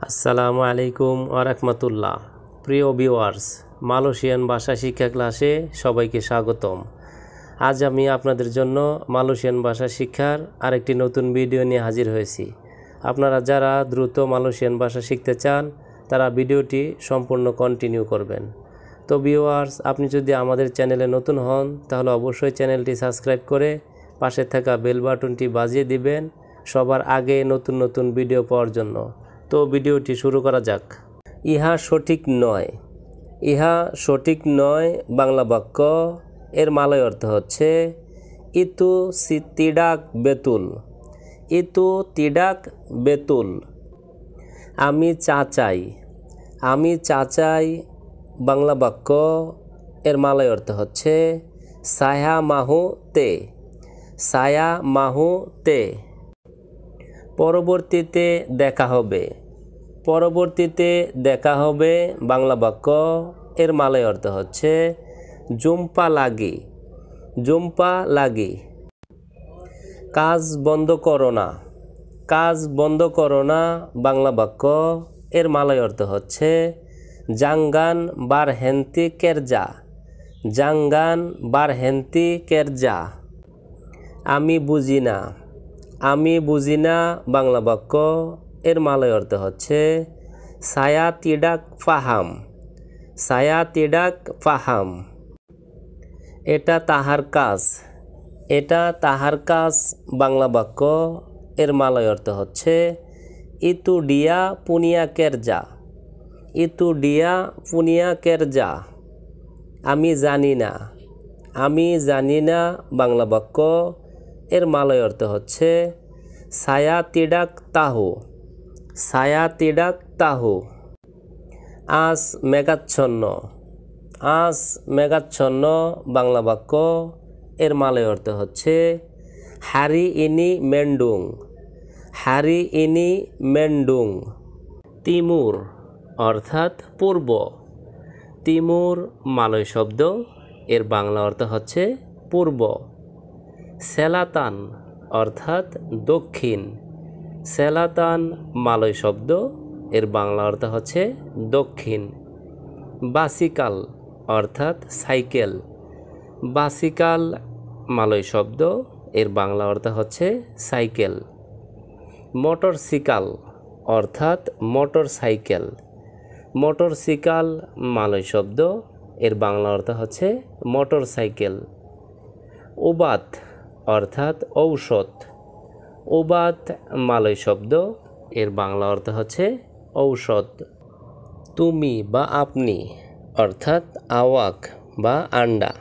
আসসালামু আলাইকুম ওয়া রাহমাতুল্লাহ। প্রিয় ভিউয়ার্স, মালয়েশিয়ান ভাষা শিক্ষা ক্লাসে সবাইকে স্বাগতম। আজ আমি আপনাদের জন্য মালয়েশিয়ান ভাষা শিক্ষার আরেকটি নতুন ভিডিও নিয়ে হাজির হয়েছি। আপনারা যারা দ্রুত মালয়েশিয়ান ভাষা শিখতে চান তারা ভিডিওটি সম্পূর্ণ কন্টিনিউ করবেন। তো ভিউয়ার্স, আপনি যদি আমাদের চ্যানেলে নতুন হন তাহলে অবশ্যই চ্যানেলটি সাবস্ক্রাইব করে পাশে থাকা বেল বাটনটি বাজিয়ে দিবেন সবার আগে নতুন নতুন ভিডিও পাওয়ার জন্য। তো ভিডিওটি শুরু করা যাক। ইহা সঠিক নয়। ইহা সঠিক নয় বাংলা বাক্য এর মালয় অর্থ হচ্ছে ইতু তিডাক বেতুল। ইতু তিডাক বেতুল। আমি চা চাই। আমি চা চাই বাংলা বাক্য এর মালয় অর্থ হচ্ছে সায়া মাহু তে। সায়া মাহু তে। পরবর্তীতে দেখা হবে। পরবর্তীতে দেখা হবে বাংলা বাক্য এর মালয় অর্থ হচ্ছে জুম্পা লাগি। জুম্পা লাগি। কাজ বন্ধ করো না। কাজ বন্ধ করো না বাংলা বাক্য এর মালয় অর্থ হচ্ছে জাঙ্গান বারহেন্তি কেরজা। জাঙ্গান বারহেন্তি কেরজা। আমি বুঝি না। আমি বুঝি না বাংলা বাক্য এর মালয় অর্থ হচ্ছে সায়া তিডাক ফাহাম। সায়া তিডাক ফাহাম। এটা তাহার কাজ। এটা তাহার কাজ বাংলা বাক্য এর মালয় অর্থ হচ্ছে ইতু ডিয়া পুনিয়া কেরজা। ইতু ডিয়া পুনিয়া কেরজা। আমি জানি না। আমি জানি না বাংলা বাক্য এর মালয় অর্থ হচ্ছে সায়া তিডাক তাহু। সায়া তিডাক তাহু। আজ মেঘাচ্ছন্ন। আজ মেঘাচ্ছন্ন বাংলা বাক্য এর মালয় অর্থ হচ্ছে হারি ইনি মেন্ডুং। হারি ইনি মেন্ডুং। তিমুর অর্থাৎ পূর্ব। তিমুর মালয় শব্দ, এর বাংলা অর্থ হচ্ছে পূর্ব। সেলাতান অর্থাৎ দক্ষিণ। সেলাতান মালয় শব্দ, এর বাংলা অর্থ হচ্ছে দক্ষিণ। বাসিকাল অর্থাৎ সাইকেল। বাসিকাল মালয় শব্দ, এর বাংলা অর্থ হচ্ছে সাইকেল। মোটরসাইকেল অর্থাৎ মোটর সাইকেল। মোটরসাইকেল মালয় শব্দ, এর বাংলা অর্থ হচ্ছে মোটর সাইকেল। ওবাত অর্থাৎ ঔষধ। ওবাত মালয় শব্দ, এর বাংলা অর্থ হচ্ছে ঔষধ। তুমি বা আপনি অর্থাৎ আওয়াক বা আন্ডা।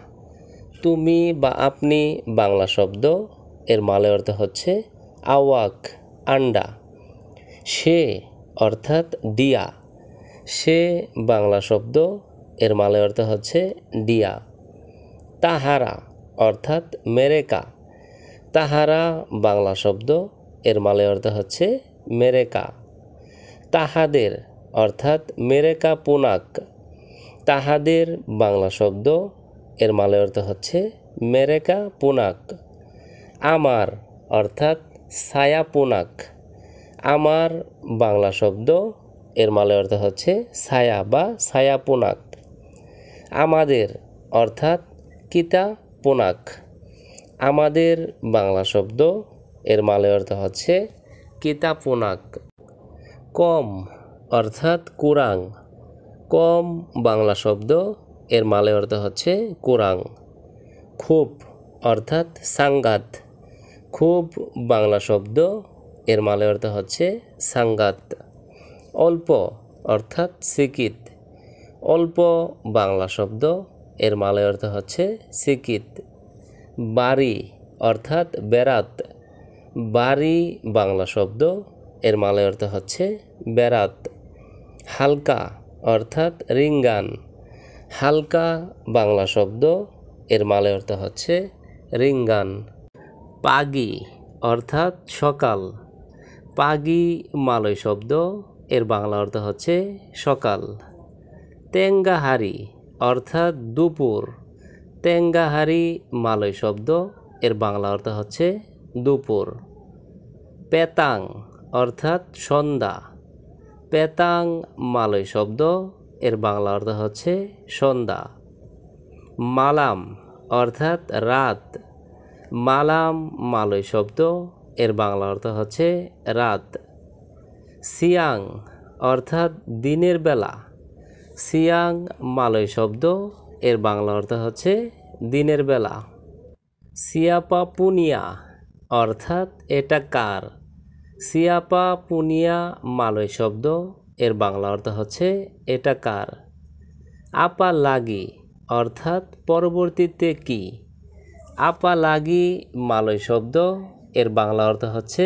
তুমি বা আপনি বাংলা শব্দ, এর মালয় অর্থ হচ্ছে আওয়াক আন্ডা। সে অর্থাৎ ডিয়া। সে বাংলা শব্দ, এর মালয় অর্থ হচ্ছে ডিয়া। তাহারা অর্থাৎ মেরেকা। তাহারা বাংলা শব্দ, এর মালয় অর্থ হচ্ছে মেরেকা। তাহাদের অর্থাৎ মেরেকা পুনাক। তাহাদের বাংলা শব্দ, এর মালয় অর্থ হচ্ছে মেরেকা পুনাক। আমার অর্থাৎ ছায়া পুনাক। আমার বাংলা শব্দ, এর মালয় অর্থ হচ্ছে ছায়া বা ছায়া পুনাক। আমাদের অর্থাৎ কিতা পুনাক। আমাদের বাংলা শব্দ, এর মালয় অর্থ হচ্ছে কিতা পুনাক। কম অর্থাৎ কুরাং। কম বাংলা শব্দ, এর মালয় অর্থ হচ্ছে কুরাং। খুব অর্থাৎ সাঙ্গাত। খুব বাংলা শব্দ, এর মালয় অর্থ হচ্ছে সাঙ্গাত। অল্প অর্থাৎ সিকিত। অল্প বাংলা শব্দ, এর মালয় অর্থ হচ্ছে সিকিত। বাড়ি অর্থাৎ বেরাত। বাড়ি বাংলা শব্দ, এর মালয় অর্থ হচ্ছে বেরাত। হালকা অর্থাৎ রিঙ্গান। হালকা বাংলা শব্দ, এর মালয় অর্থ হচ্ছে রিঙ্গান। পাগি অর্থাৎ সকাল। পাগি মালয় শব্দ, এর বাংলা অর্থ হচ্ছে সকাল। তেঙ্গাহারি অর্থাৎ দুপুর। তেঙ্গাহারি মালয় শব্দ, এর বাংলা অর্থ হচ্ছে দুপুর। পেতাং অর্থাৎ সন্ধ্যা। পেতাং মালয় শব্দ, এর বাংলা অর্থ হচ্ছে সন্ধ্যা। মালাম অর্থাৎ রাত, মালাম মালয় শব্দ, এর বাংলা অর্থ হচ্ছে রাত। সিয়াং অর্থাৎ দিনের বেলা, সিয়াং মালয় শব্দ, এর বাংলা অর্থ হচ্ছে দিনের বেলা। সিয়াপা পুনিয়া অর্থাৎ এটা কার, সিয়াপা পুনিয়া মালয় শব্দ, এর বাংলা অর্থ হচ্ছে এটা কার। আপা লাগি অর্থাৎ পরবর্তীতে কি, আপা লাগি মালয় শব্দ, এর বাংলা অর্থ হচ্ছে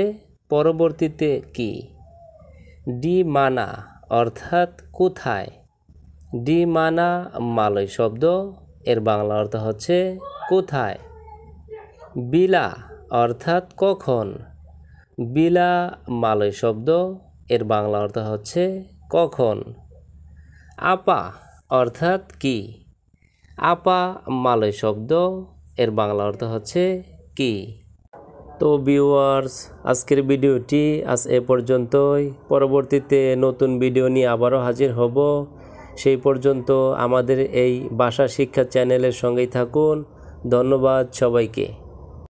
পরবর্তীতে কি। ডি মানা অর্থাৎ কোথায়, ডি মানা মালয় শব্দ, এর বাংলা অর্থ হচ্ছে কোথায়। বিলা অর্থাৎ কখন, বিলা মালয় শব্দ, এর বাংলা অর্থ হচ্ছে কখন। আপা অর্থাৎ কি, আপা মালয় শব্দ, এর বাংলা অর্থ হচ্ছে কি। তো ভিউয়ার্স, আজকের ভিডিওটি আজ এ পর্যন্তই। পরবর্তীতে নতুন ভিডিও নিয়ে আবারও হাজির হব। সেই পর্যন্ত আমাদের এই ভাষা শিক্ষা চ্যানেলের সঙ্গেই থাকুন। ধন্যবাদ সবাইকে।